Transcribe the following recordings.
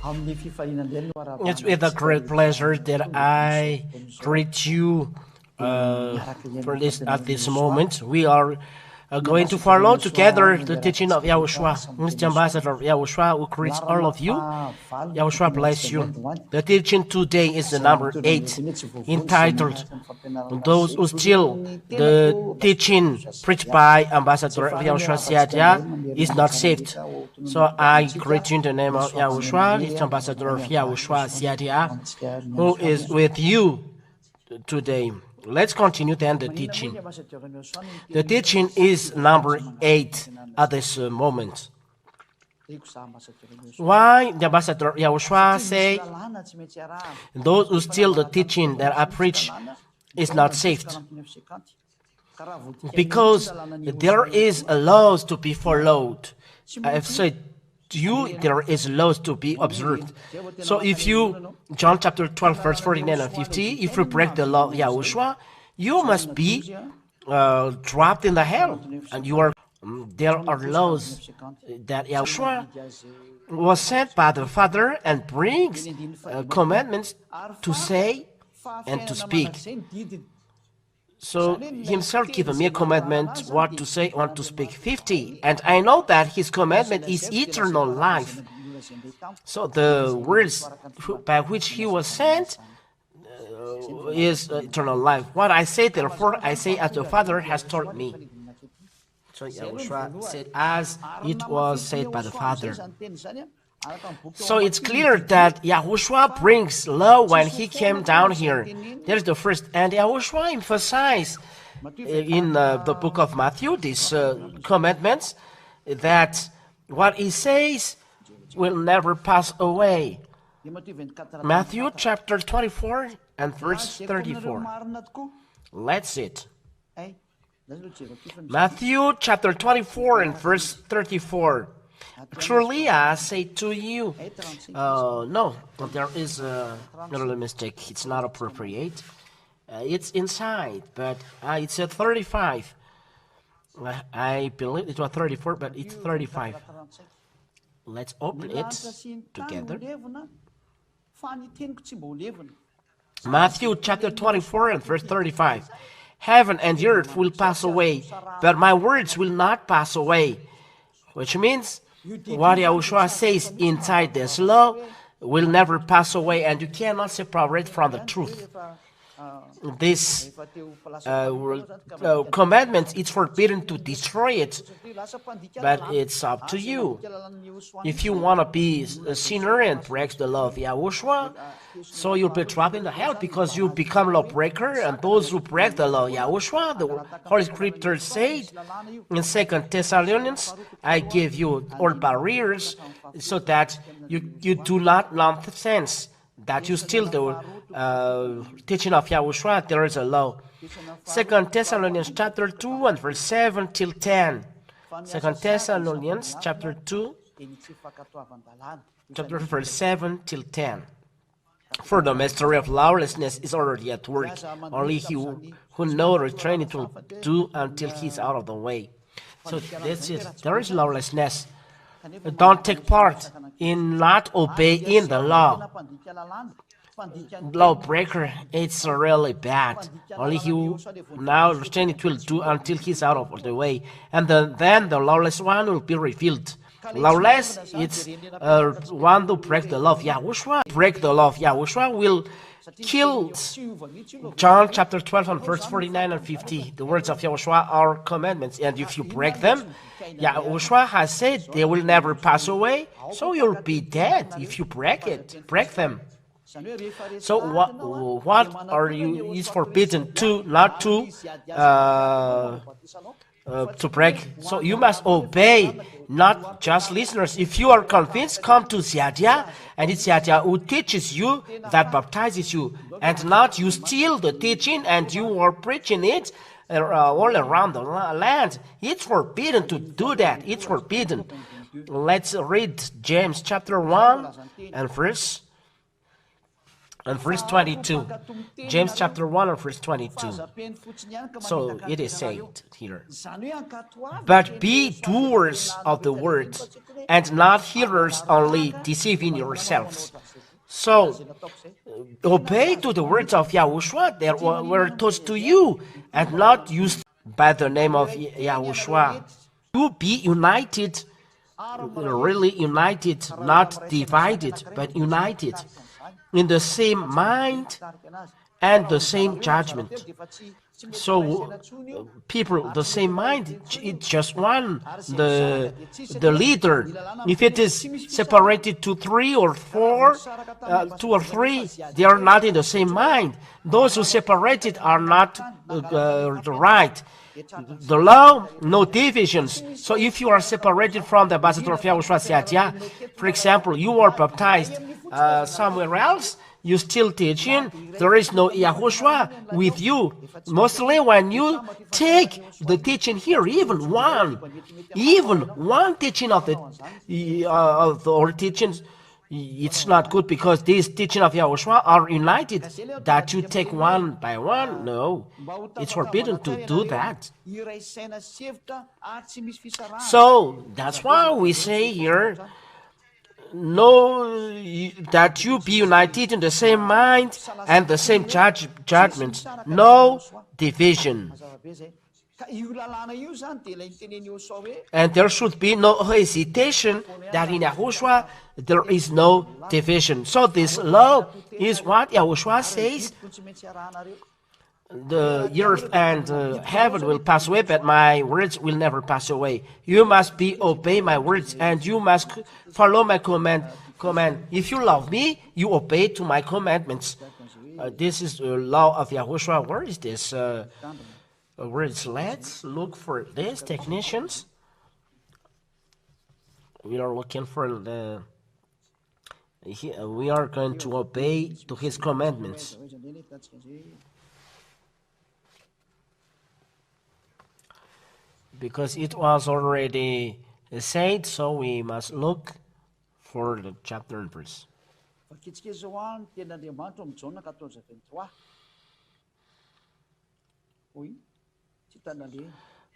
It's with a great pleasure that I greet you at this moment. We are going to follow together the teaching of Yahushua. Mr. Ambassador of Yahushua who greets all of you. Yahushua bless you. The teaching today is the number 8, entitled Those Who Steal the Teaching Preached by Ambassador of Yahushua YAH is Not Saved. So I greet you in the name of Yahushua, the Ambassador of Yahushua YAH, who is with you today. Let's continue then the teaching. The teaching is number 8 at this moment. Why the Ambassador Yahushua say, those who steal the teaching that I preach is not saved? Because there is a laws to be followed. I have said to you, there is laws to be observed. So if you, John chapter 12, verse 49 and 50, if you break the law of Yahushua, you must be dropped in the hell. And you are, there are laws that Yahushua was sent by the Father and brings commandments to say and to speak. So himself given me a commandment what to say, what to speak. 50. And I know that his commandment is eternal life. So the words by which he was sent is eternal life. What I say, therefore, I say as the Father has taught me. So Yahushua said, as it was said by the Father. So it's clear that Yahushua brings law when he came down here. There's the first. And Yahushua emphasized in the book of Matthew these commandments that what he says will never pass away. Matthew chapter 24 and verse 34. Let's see it. Matthew chapter 24 and verse 34. Truly I say to you, no, there is a little mistake. It's not appropriate. It's inside, but it said 35. I believe it was 34, but it's 35. Let's open it together. Matthew chapter 24 and verse 35. Heaven and earth will pass away, but my words will not pass away. Which means what Yahushua says inside this law will never pass away, and you cannot separate from the truth. This commandment, it's forbidden to destroy it, but it's up to you. If you want to be a sinner and break the law of Yahushua, so you'll be trapped in the hell because you become lawbreaker, and those who break the law of Yahushua, the Holy Scripture said in 2 Thessalonians, I give you all barriers so that you do not nonsense, that you steal the teaching of Yahushua. There is a law. 2 Thessalonians chapter 2 and verse 7 till 10. 2 Thessalonians chapter 2, chapter verse 7 till 10. For the mystery of lawlessness is already at work. Only he who knows or trained it will do until he is out of the way. So that's it. There is lawlessness. Don't take part in not obeying the law. Lawbreaker, it's really bad. Only he who now restrain it will do until he's out of the way. And then the lawless one will be revealed. Lawless, it's one who breaks the law of Yahushua. Break the law of Yahushua will kill. John chapter 12 and verse 49 and 50. The words of Yahushua are commandments, and if you break them, Yahushua has said they will never pass away, so you'll be dead if you break them. So what are you is forbidden to not to break? So you must obey, not just listeners. If you are convinced, come to YAH, and it's YAH who teaches you, that baptizes you, and not you steal the teaching and you are preaching it all around the land. It's forbidden to do that. It's forbidden. Let's read James chapter 1 and verse 22. James chapter 1 and verse 22. So it is said here, but be doers of the word and not hearers only, deceiving yourselves. So, obey to the words of Yahushua that were taught to you, and not used by the name of Yahushua. You be united, really united, not divided, but united, in the same mind and the same judgment. So people, the same mind, it's just one, the leader. If it is separated to 3 or 4, 2 or 3, they are not in the same mind. Those who separated are not right. The law, no divisions. So if you are separated from the ambassador of Yahushua, for example, you are baptized somewhere else, you still teaching, there is no Yahushua with you. Mostly when you take the teaching here, even one teaching of our teachings, it's not good, because these teaching of Yahushua are united. That you take one by one, no, it's forbidden to do that. So that's why we say here, no, that you be united in the same mind and the same judgment, no division. And there should be no hesitation that in Yahushua there is no division. So this law is what Yahushua says. The earth and heaven will pass away, but my words will never pass away. You must obey my words, and you must follow my command. If you love me, you obey to my commandments. This is the law of Yahushua. Where is this? Let's look for this, technicians. We are looking for the. We are going to obey to his commandments. Because it was already said, so we must look for the chapter and verse.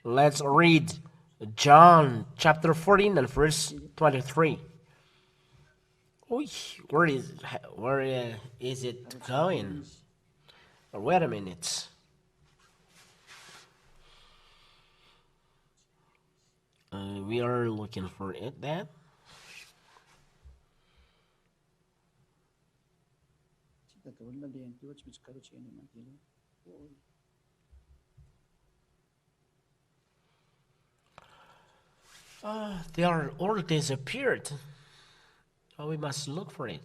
Let's read John chapter 14 and verse 23. Where is it going? Wait a minute. We are looking for it then. They are all disappeared. So we must look for it.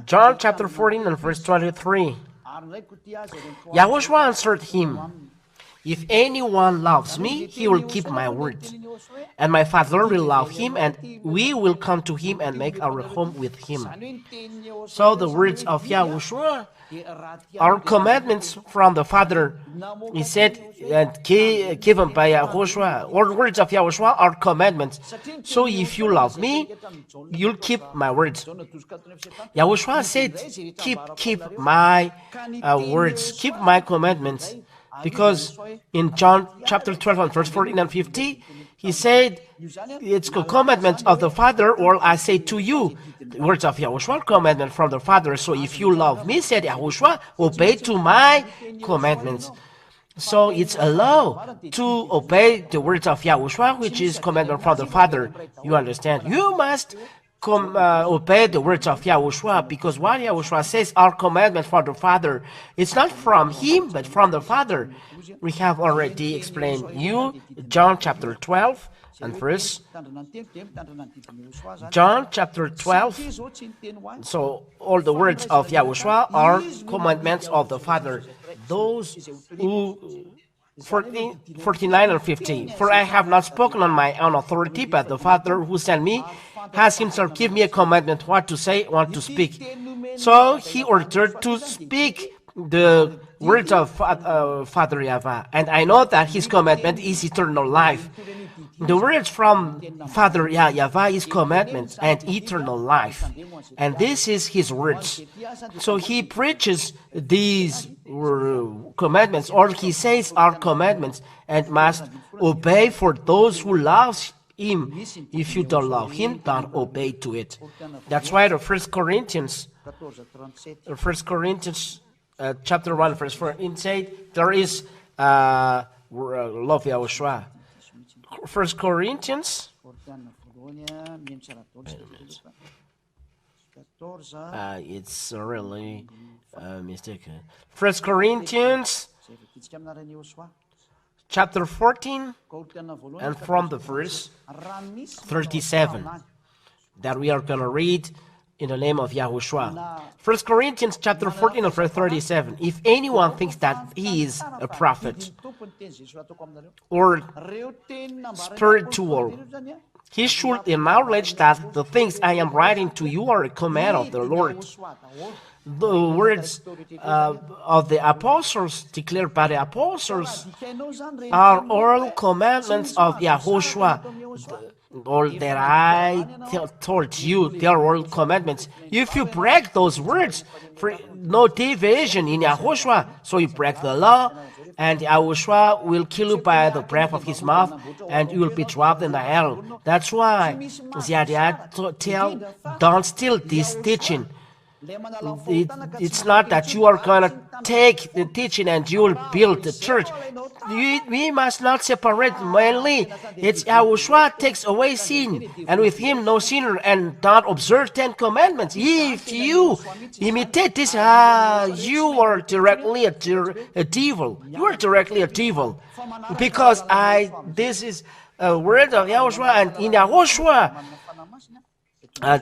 John chapter 14 and verse 23. Yahushua answered him, if anyone loves me, he will keep my words, and my Father will love him, and we will come to him and make our home with him. So the words of Yahushua are commandments from the Father. He said, and given by Yahushua. All words of Yahushua are commandments. So if you love me, you'll keep my words. Yahushua said, keep my words, keep my commandments. Because in John chapter 12 and verse 14 and 50, he said, it's the commandment of the Father, or I say to you, the words of Yahushua, commandment from the Father. So if you love me, said Yahushua, obey to my commandments. So it's a law to obey the words of Yahushua, which is commandment from the Father. You understand? You must obey the words of Yahushua, because what Yahushua says are commandments from the Father. It's not from him, but from the Father. We have already explained you John chapter 12 and verse. John chapter 12. So all the words of Yahushua are commandments of the Father. Those who 49 and 50. For I have not spoken on my own authority, but the Father who sent me has himself given me a commandment what to say, what to speak. So he ordered to speak the words of Father Yahweh, and I know that his commandment is eternal life. The words from Father Yahweh is commandment and eternal life, and this is his words. So he preaches these commandments, or he says are commandments, and must obey for those who love him. If you don't love him, don't obey to it. That's why the 1 Corinthians chapter 1 verse 4 says there is love Yahushua. 1 Corinthians it's really mistaken. 1 Corinthians chapter 14 and from the verse 37 that we are going to read in the name of Yahushua. 1 Corinthians chapter 14 and verse 37. If anyone thinks that he is a prophet or spiritual, he should acknowledge that the things I am writing to you are a command of the Lord. The words of the apostles, declared by the apostles, are all commandments of Yahushua. All that I told you, they are all commandments. If you break those words, no deviation in Yahushua, so you break the law, and Yahushua will kill you by the breath of his mouth, and you will be dropped in the hell. That's why don't steal this teaching. It's not that you are going to take the teaching and you will build the church. We must not separate mainly. It's Yahushua takes away sin, and with him no sinner, and don't observe 10 commandments. If you imitate this, you are directly a devil. You are directly a devil. Because this is a word of Yahushua, and in Yahushua,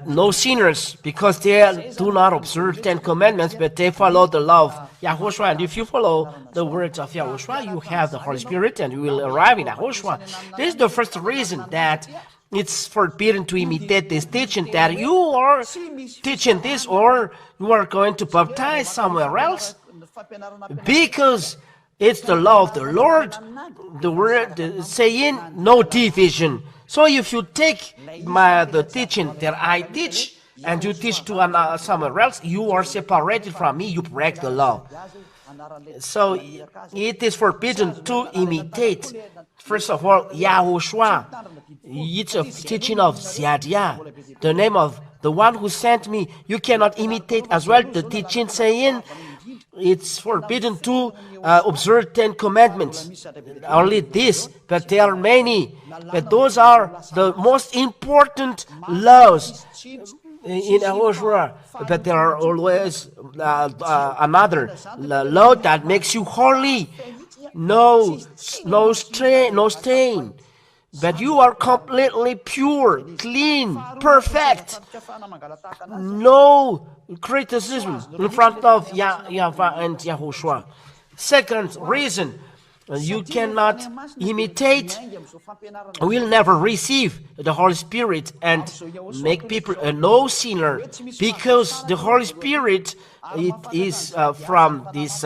no sinners, because they do not observe 10 commandments, but they follow the law of Yahushua. And if you follow the words of Yahushua, you have the Holy Spirit, and you will arrive in Yahushua. This is the first reason that it's forbidden to imitate this teaching, that you are teaching this, or you are going to baptize somewhere else, because it's the law of the Lord, the word saying no division. So if you take the teaching that I teach, and you teach to somewhere else, you are separated from me, you break the law. So it is forbidden to imitate, first of all, Yahushua. It's a teaching of Ziadia, the name of the one who sent me. You cannot imitate as well the teaching saying it's forbidden to observe 10 commandments. Only this, but there are many. But those are the most important laws in Yahushua. But there are always another law that makes you holy. No stain. But you are completely pure, clean, perfect. No criticism in front of Yahweh and Yahushua. Second reason, you cannot imitate, will never receive the Holy Spirit and make people a no sinner, because the Holy Spirit, it is from this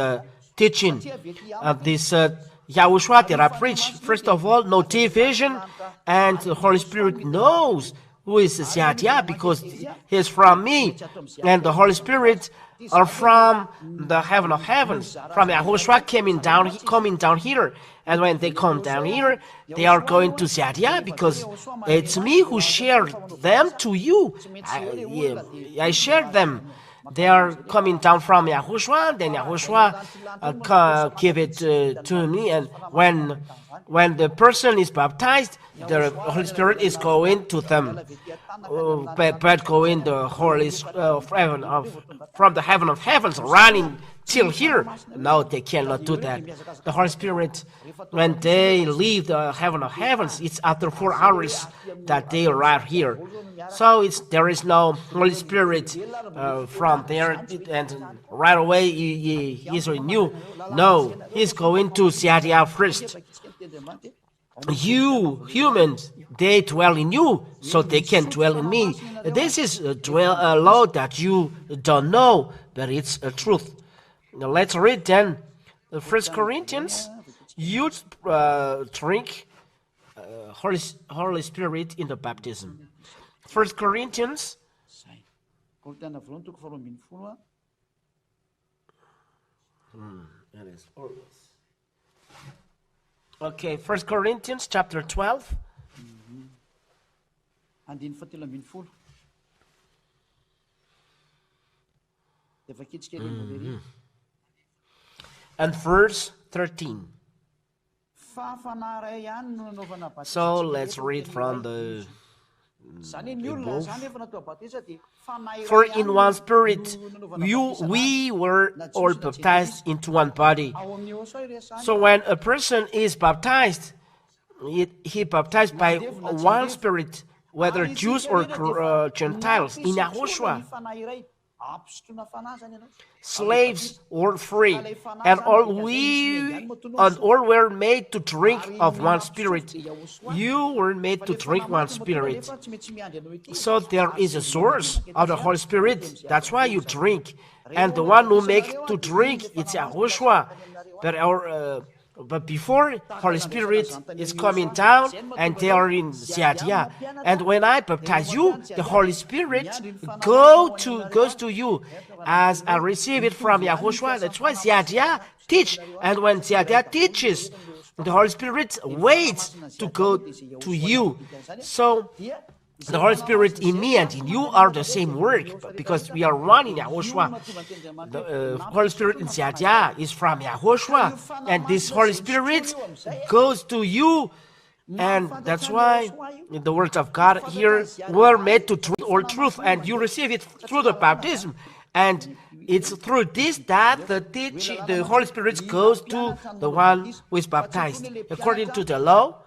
teaching of this Yahushua that I preach. First of all, no division, and the Holy Spirit knows who is Ziadia, because he is from me, and the Holy Spirit are from the heaven of heavens, from Yahushua coming down here. And when they come down here, they are going to Ziadia, because it's me who shared them to you. I shared them. They are coming down from Yahushua, then Yahushua give it to me, and when the person is baptized, the Holy Spirit is going to them, but going the Holy from the heaven of heavens, running till here. No, they cannot do that. The Holy Spirit, when they leave the heaven of heavens, it's after 4 hours that they arrive here. So there is no Holy Spirit from there, and right away he is renewed. No, he's going to Ziadia first. You humans, they dwell in you, so they can dwell in me. This is a law that you don't know, but it's a truth. Now let's read then the 1 Corinthians. You drink Holy Spirit in the baptism. 1 Corinthians. That is always. Okay, 1 Corinthians chapter 12. And verse 13. So let's read from the above. For in one Spirit we were all baptized into one body. So when a person is baptized, he baptized by one Spirit, whether Jews or Gentiles, in Yahushua, slaves or free, and all were made to drink of one Spirit. You were made to drink one Spirit. So there is a source of the Holy Spirit. That's why you drink. And the one who makes to drink, it's Yahushua. But before, Holy Spirit is coming down, and they are in YAH. And when I baptize you, the Holy Spirit goes to you as I receive it from Yahushua. That's why YAH teach. And when YAH teaches, the Holy Spirit waits to go to you. So the Holy Spirit in me and in you are the same work, because we are one in Yahushua. The Holy Spirit in YAH is from Yahushua, and this Holy Spirit goes to you. And that's why in the words of God here, we're made to truth or truth, and you receive it through the baptism. And it's through this that the Holy Spirit goes to the one who is baptized. According to the law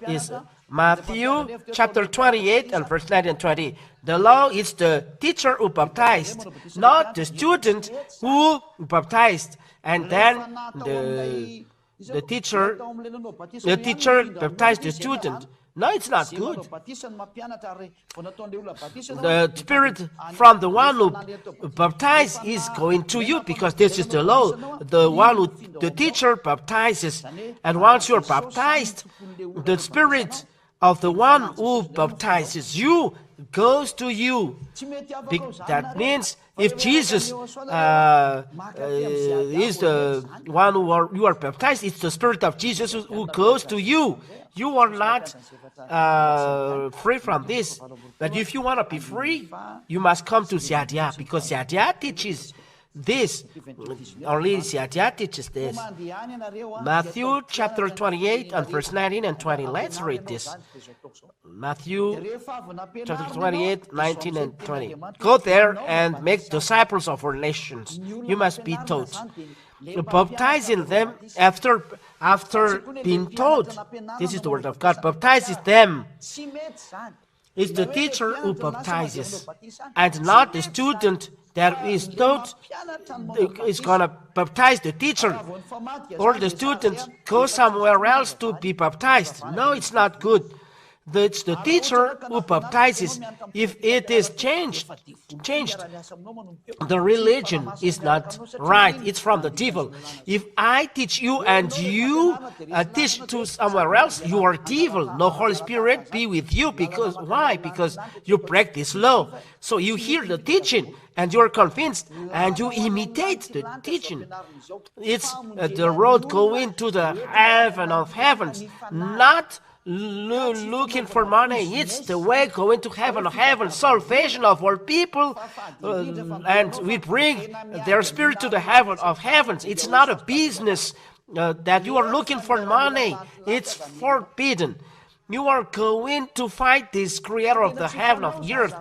is Matthew chapter 28 and verse 9 and 20. The law is the teacher who baptized, not the student who baptized. And then the teacher baptized the student. No, it's not good. The Spirit from the one who baptized is going to you, because this is the law. The teacher baptizes. And once you're baptized, the Spirit of the one who baptizes you goes to you. That means if Jesus is the one you are baptized, it's the Spirit of Jesus who goes to you. You are not free from this. But if you want to be free, you must come to YAH, because YAH teaches this. Only YAH teaches this. Matthew chapter 28 and verse 19 and 20. Let's read this. Matthew chapter 28, 19 and 20. Go there and make disciples of all nations. You must be taught, baptizing them after being taught. This is the word of God. Baptizes them. It's the teacher who baptizes, and not the student that is taught is going to baptize the teacher, or the student goes somewhere else to be baptized. No, it's not good. It's the teacher who baptizes. If it is changed, the religion is not right. It's from the devil. If I teach you and you teach to somewhere else, you are devil. No Holy Spirit be with you. Because why? Because you break this law. So you hear the teaching and you are convinced and you imitate the teaching. It's the road going to the heaven of heavens, not looking for money. It's the way going to heaven of heaven, salvation of all people, and we bring their spirit to the heaven of heavens. It's not a business that you are looking for money. It's forbidden. You are going to fight this creator of the heaven of the earth,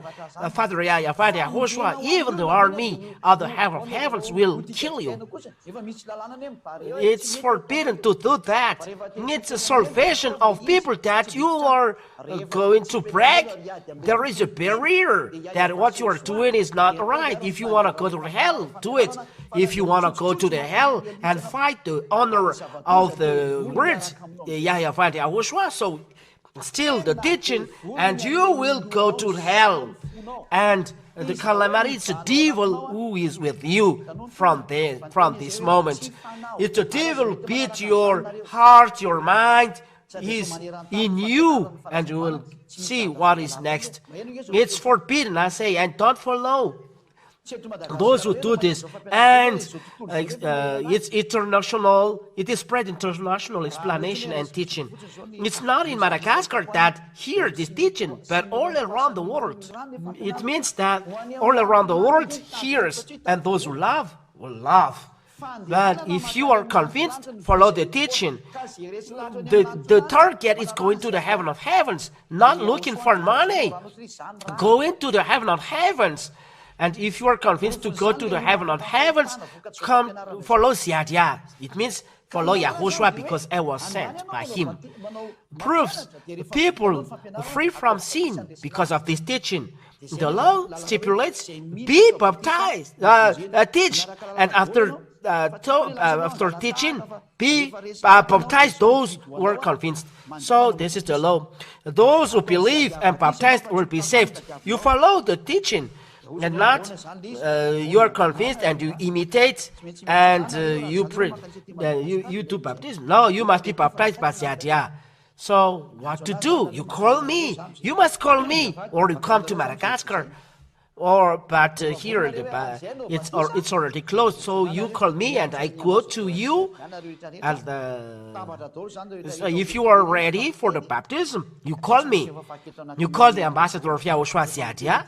Father Yah, Father Yahushua. Even the army of the heaven of heavens will kill you. It's forbidden to do that. It's a salvation of people that you are going to break. There is a barrier that what you are doing is not right. If you want to go to hell, do it. If you want to go to the hell and fight the honor of the words, Yah, Father Yahushua, so still the teaching, and you will go to hell. and the calamity is the devil who is with you from this moment. It's the devil beat your heart, your mind. He's in you, and you will see what is next. It's forbidden, I say, and don't follow those who do this. And it's international. It is spread international explanation and teaching. It's not in Madagascar that hear this teaching, but all around the world. It means that all around the world hears, and those who love will love. But if you are convinced, follow the teaching. The target is going to the heaven of heavens, not looking for money. Go into the heaven of heavens. And if you are convinced to go to the heaven of heavens, come follow YAH. It means follow Yahushua because I was sent by him. Proves people free from sin because of this teaching. The law stipulates, be baptized, teach, and after teaching, be baptized those who are convinced. So this is the law. Those who believe and baptized will be saved. You follow the teaching, and not you are convinced and you imitate and you do baptism. No, you must be baptized by YAH. So what to do? You call me. You must call me, or you come to Madagascar. But here it's already closed. So you call me and I go to you. And so if you are ready for the baptism, you call me. You call the ambassador of Yahushua YAH.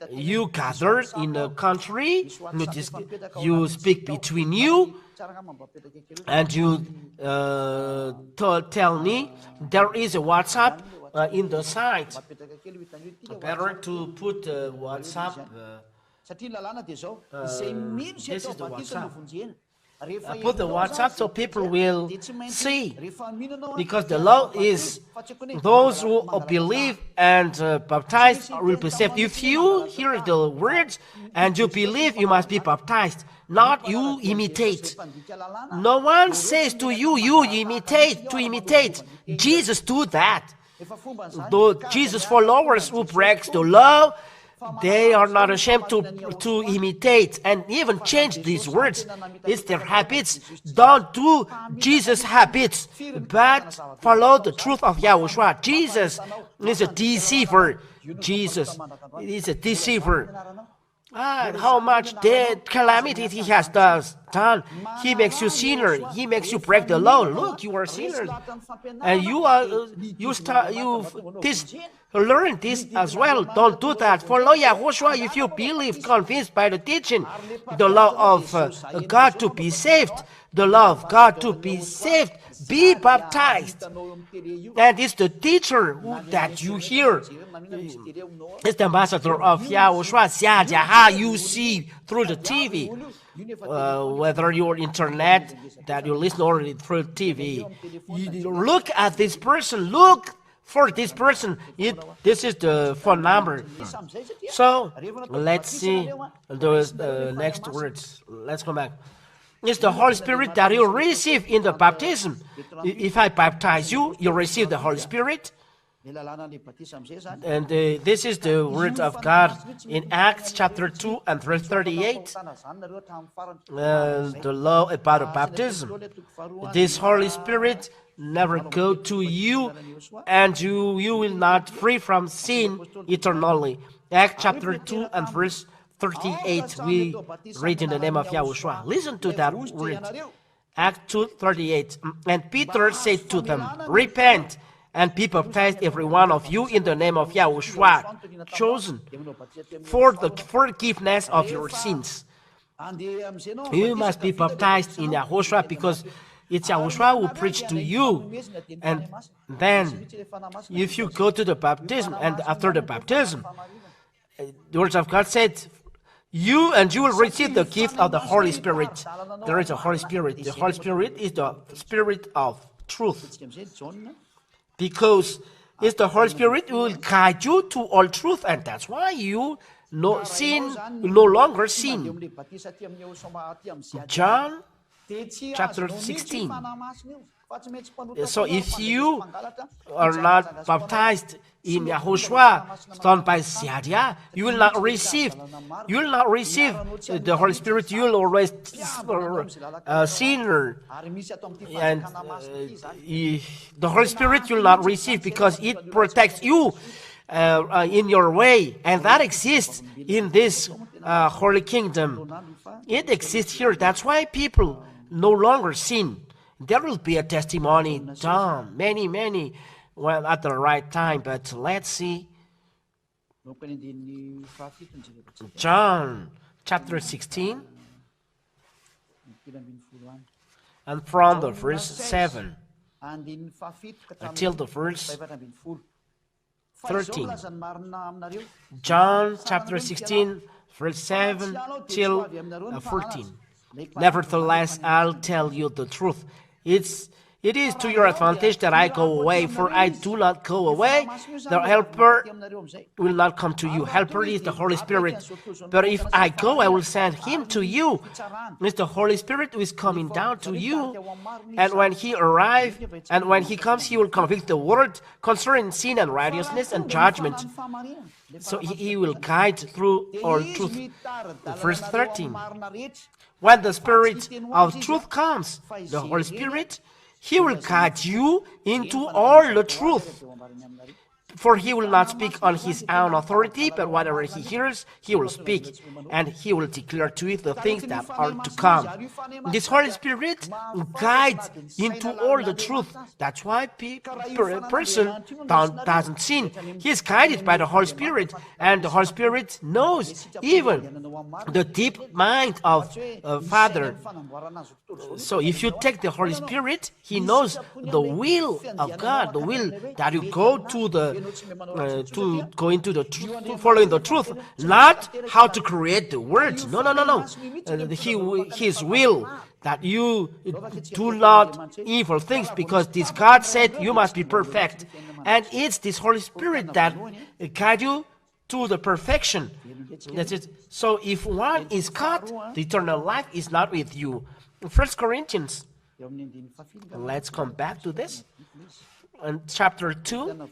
You gather in the country. You speak between you. And you tell me there is a WhatsApp in the site. Better to put WhatsApp. This is the WhatsApp. Put the WhatsApp so people will see. Because the law is those who believe and baptized will be saved. If you hear the words and you believe, you must be baptized. Not you imitate. No one says to you, you imitate, to imitate. Jesus do that. Though Jesus followers who breaks the law, they are not ashamed to imitate and even change these words. It's their habits. Don't do Jesus' habits, but follow the truth of Yahushua. Jesus is a deceiver. Jesus is a deceiver. How much dead calamity he has done. He makes you sinner. He makes you break the law. Look, you are sinners, and learn this as well. Don't do that. Follow Yahushua if you believe, convinced by the teaching, the law of God to be saved. The law of God to be saved. Be baptized. And it's the teacher that you hear. It's the ambassador of Yahushua, YAH, you see through the TV. Whether your internet that you listen or through TV. You look at this person. Look for this person. This is the phone number. So let's see the next words. Let's come back. It's the Holy Spirit that you receive in the baptism. If I baptize you, you receive the Holy Spirit. And this is the word of God in Acts chapter 2 and verse 38. The law about the baptism. This Holy Spirit never go to you, and you will not free from sin eternally. Acts chapter 2 and verse 38, we read in the name of Yahushua. Listen to that word. Acts 2:38. And Peter said to them, repent and be baptized every one of you in the name of Yahushua, chosen for the forgiveness of your sins. You must be baptized in Yahushua because it's Yahushua who preached to you. And then if you go to the baptism, and after the baptism, the words of God said, you will receive the gift of the Holy Spirit. There is a Holy Spirit. The Holy Spirit is the Spirit of truth. Because it's the Holy Spirit who will guide you to all truth, and that's why you no longer sin. John chapter 16, So if you are not baptized in Yahushua, done by Yadah, you will not receive. You will not receive the Holy Spirit. You will always sinner, and the Holy Spirit you will not receive because it protects you in your way, and that exists in this holy kingdom. It exists here. That's why people no longer sin. There will be a testimony done, many, well, at the right time. But let's see. John chapter 16, and from the verse 7 until the verse 13. John chapter 16, verse 7 till 14. Nevertheless, I'll tell you the truth. It is to your advantage that I go away, for I do not go away. The helper will not come to you. Helper is the Holy Spirit. But if I go, I will send him to you. It's the Holy Spirit who is coming down to you. And when he arrives, and when he comes, he will convict the world concerning sin and righteousness and judgment. So he will guide through all truth. Verse 13. When the Spirit of truth comes, the Holy Spirit, he will guide you into all the truth. For he will not speak on his own authority, but whatever he hears, he will speak, and he will declare to you the things that are to come. This Holy Spirit guides into all the truth. That's why a person doesn't sin. He is guided by the Holy Spirit, and the Holy Spirit knows even the deep mind of Father. So if you take the Holy Spirit, he knows the will of God, the will that you go to go into the truth, following the truth, not how to create the words. No. His will, that you do not evil things, because this God said you must be perfect, and it's this Holy Spirit that guides you to the perfection. That's it. So if one is caught, the eternal life is not with you. 1 Corinthians. Let's come back to this. And chapter 2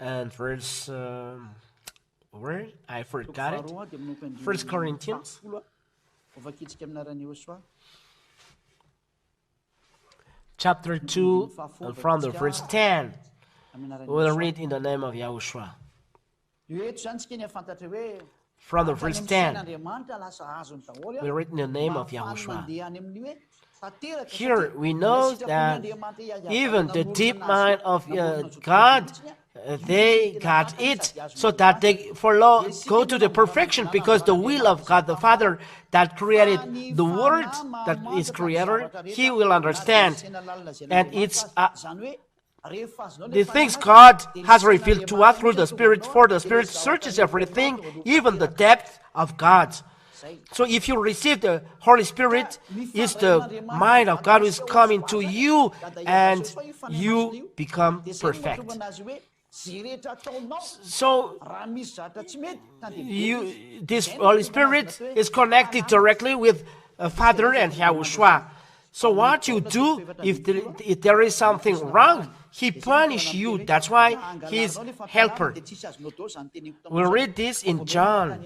and verse where I forgot it. 1 Corinthians chapter 2 and from the verse 10. We'll read in the name of Yahushua. From the verse 10, we read in the name of Yahushua. Here we know that even the deep mind of God, they got it so that they go to the perfection, because the will of God the Father that created the world that is creator, he will understand. And it's the things God has revealed to us through the Spirit, for the Spirit searches everything, even the depth of God. So if you receive the Holy Spirit, it's the mind of God who is coming to you, and you become perfect. So this Holy Spirit is connected directly with Father and Yahushua. So what you do, if there is something wrong, he punishes you. That's why he is helper. We'll read this in John.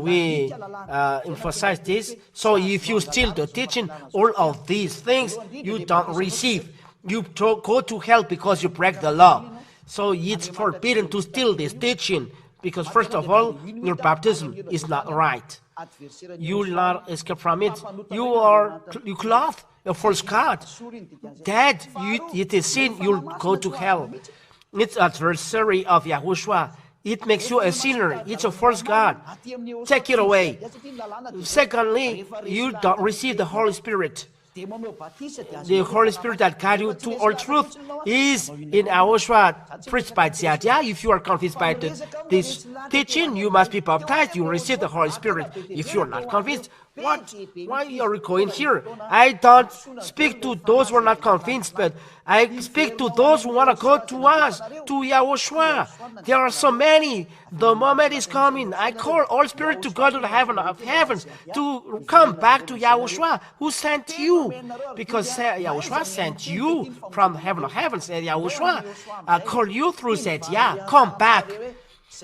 We emphasize this. So if you steal the teaching, all of these things you don't receive. You go to hell because you break the law. So it's forbidden to steal this teaching, because first of all, your baptism is not right. You will not escape from it. You clothe a false God. That it is sin, you'll go to hell. It's adversary of Yahushua. It makes you a sinner. It's a false God. Take it away. Secondly, you don't receive the Holy Spirit. The Holy Spirit that guides you to all truth is in Yahushua, preached by Yadah. If you are convinced by this teaching, you must be baptized. You receive the Holy Spirit. If you are not convinced, What? Why are you going here? I don't speak to those who are not convinced, but I speak to those who want to go to us, to Yahushua. There are so many. The moment is coming. I call all spirit to go to the heaven of heavens, to come back to Yahushua, who sent you. Because Yahushua sent you from heaven of heavens. And Yahushua called you through, said, yeah, come back.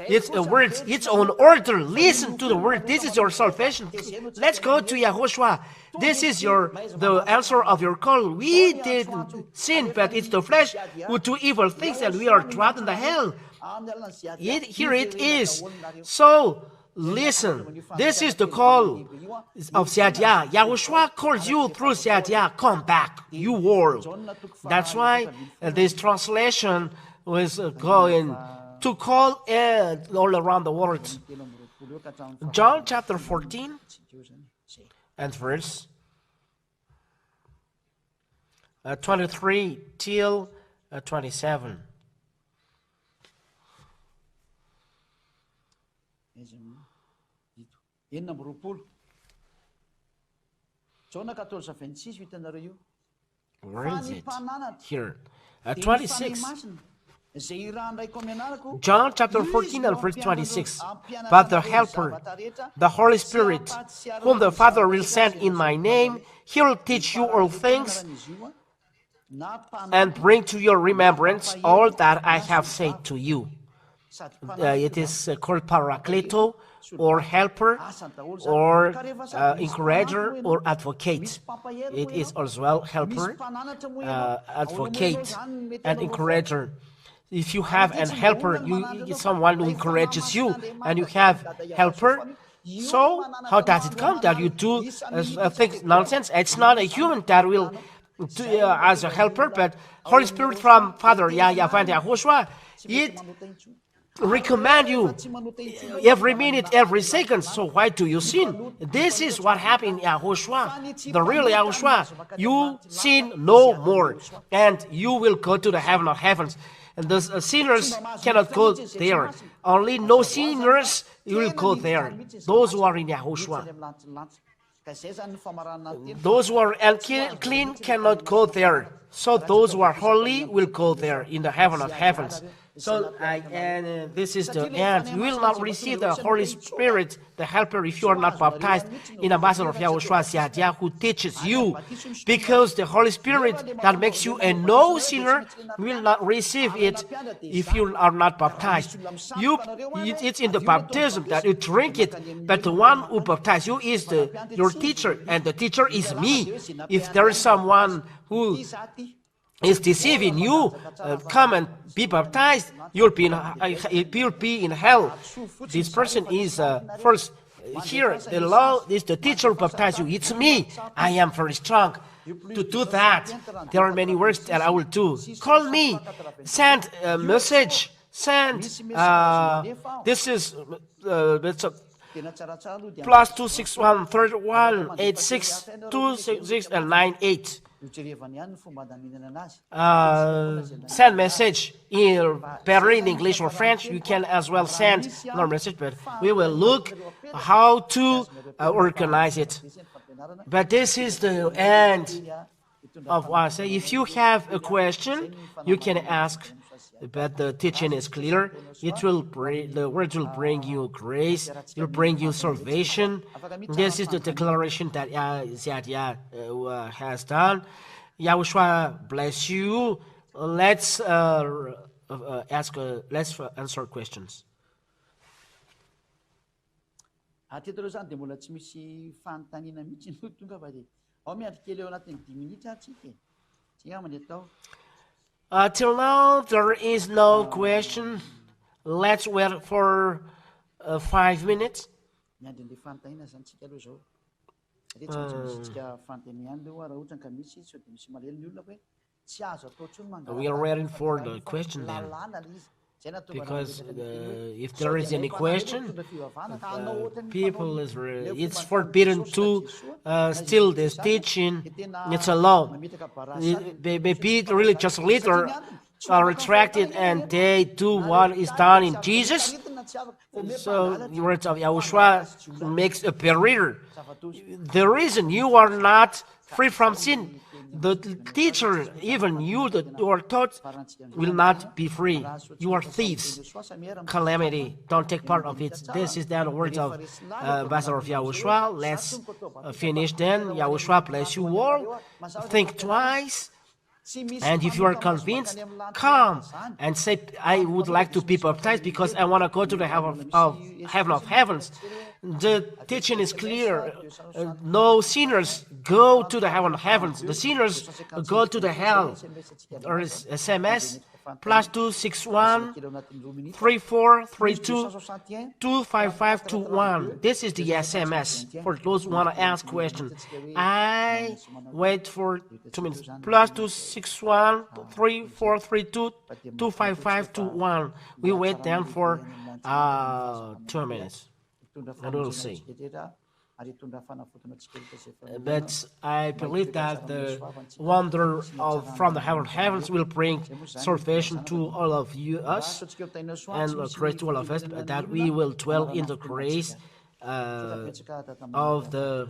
It's a word, its own order. Listen to the word. This is your salvation. Let's go to Yahushua. This is the answer of your call. We didn't sin, but it's the flesh who do evil things, and we are trapped in the hell. Here it is. So listen. This is the call of YAH. Yahushua calls you through YAH. Come back, you world. That's why this translation was going to call all around the world. John chapter 14 and verse 23 till 27. Where is it? Here. 26. John chapter 14 and verse 26. But the Helper, the Holy Spirit, whom the Father will send in my name, he will teach you all things and bring to your remembrance all that I have said to you. It is called Paracleto, or helper, or encourager, or advocate. It is as well helper, advocate, and encourager. If you have an helper, someone who encourages you, and you have helper, so how does it come that you do think nonsense? It's not a human that will do, as a helper, but Holy Spirit from Father YAH and Yahushua. It recommend you every minute, every second. So why do you sin? This is what happened in Yahushua. The real Yahushua. You sin no more, and you will go to the heaven of heavens. And the sinners cannot go there. Only no sinners will go there. Those who are in Yahushua. Those who are unclean cannot go there. So those who are holy will go there in the heaven of heavens. So, this is the end. You will not receive the Holy Spirit, the Helper, if you are not baptized in Ambassador of Yahushua, YAH, who teaches you. Because the Holy Spirit that makes you a no sinner will not receive it if you are not baptized. It's in the baptism that you drink it, but the one who baptizes you is your teacher, and the teacher is me. If there is someone who is deceiving you, come and be baptized, you'll be in hell. This person is first here. The law is the teacher who baptizes you. It's me. I am very strong to do that. There are many works that I will do. Call me. Send a message. Send. This is plus 261 31 86 266 and 98. Send message better in English or French. You can as well send our message, but we will look how to organize it. But this is the end of what I say. If you have a question, you can ask. But the teaching is clear. The word will bring you grace. It will bring you salvation. This is the declaration that YAH has done. Yahushua bless you. Let's answer questions. Till now, there is no question. Let's wait for 5 minutes. We are waiting for the question then. Because if there is any question, people it's forbidden to steal this teaching. It's a law. Maybe the religious leader are retracted and they do what is done in Jesus. So the words of Yahushua makes a barrier. The reason you are not free from sin, the teacher, even you that you are taught, will not be free. You are thieves. Calamity. Don't take part of it. This is the words of Ambassador of Yahushua. Let's finish then. Yahushua bless you all. Think twice. And if you are convinced, come and say, I would like to be baptized because I want to go to the heaven of heavens. The teaching is clear. No sinners go to the heaven of heavens. The sinners go to the hell. Or is SMS +261 3432 25521. This is the SMS for those who want to ask questions. I wait for 2 minutes. +261 3432 25521. We wait then for 2 minutes. And we'll see. But I believe that the wonder from the heavens will bring salvation to all of us and grace to all of us, that we will dwell in the grace of the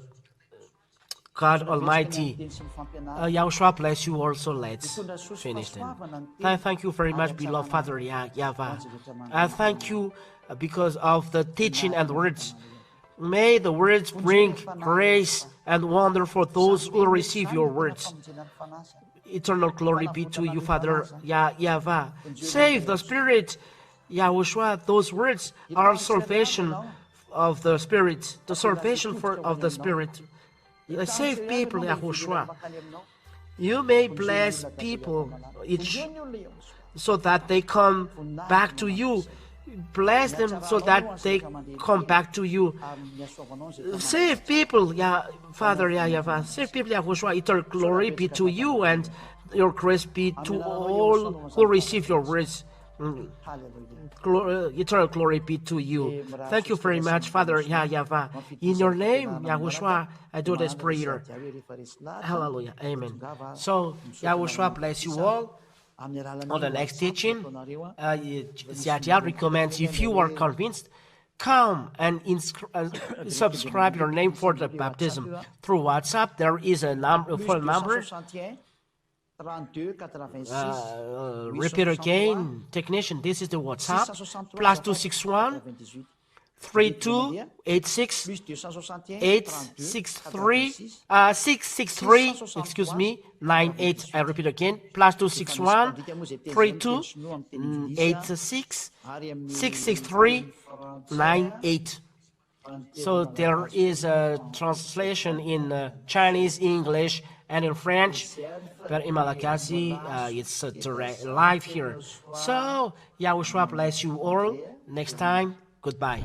God Almighty. Yahushua bless you also. Let's finish then. I thank you very much, beloved Father Yahweh. I thank you because of the teaching and words. May the words bring grace and wonder for those who receive your words. Eternal glory be to you, Father Yahweh. Save the Spirit, Yahushua. Those words are salvation of the Spirit, the salvation of the Spirit. Save people, Yahushua. You may bless people each so that they come back to you. Bless them so that they come back to you. Save people, Father Yahweh. Save people, Yahushua. Eternal glory be to you, and your grace be to all who receive your words. Eternal glory be to you. Thank you very much, Father Yahweh. In your name, Yahushua, I do this prayer. Hallelujah. Amen. So, Yahushua bless you all. On the next teaching, Yatia recommends, if you are convinced, come and subscribe your name for the baptism through WhatsApp. There is a phone number. Repeat again, technician. This is the WhatsApp. +261 3286 663 98. I repeat again, +261 3286 663 98. So there is a translation in Chinese, English, and in French, but in Malagasy, it's direct live here. So Yahushua bless you all. Next time, goodbye.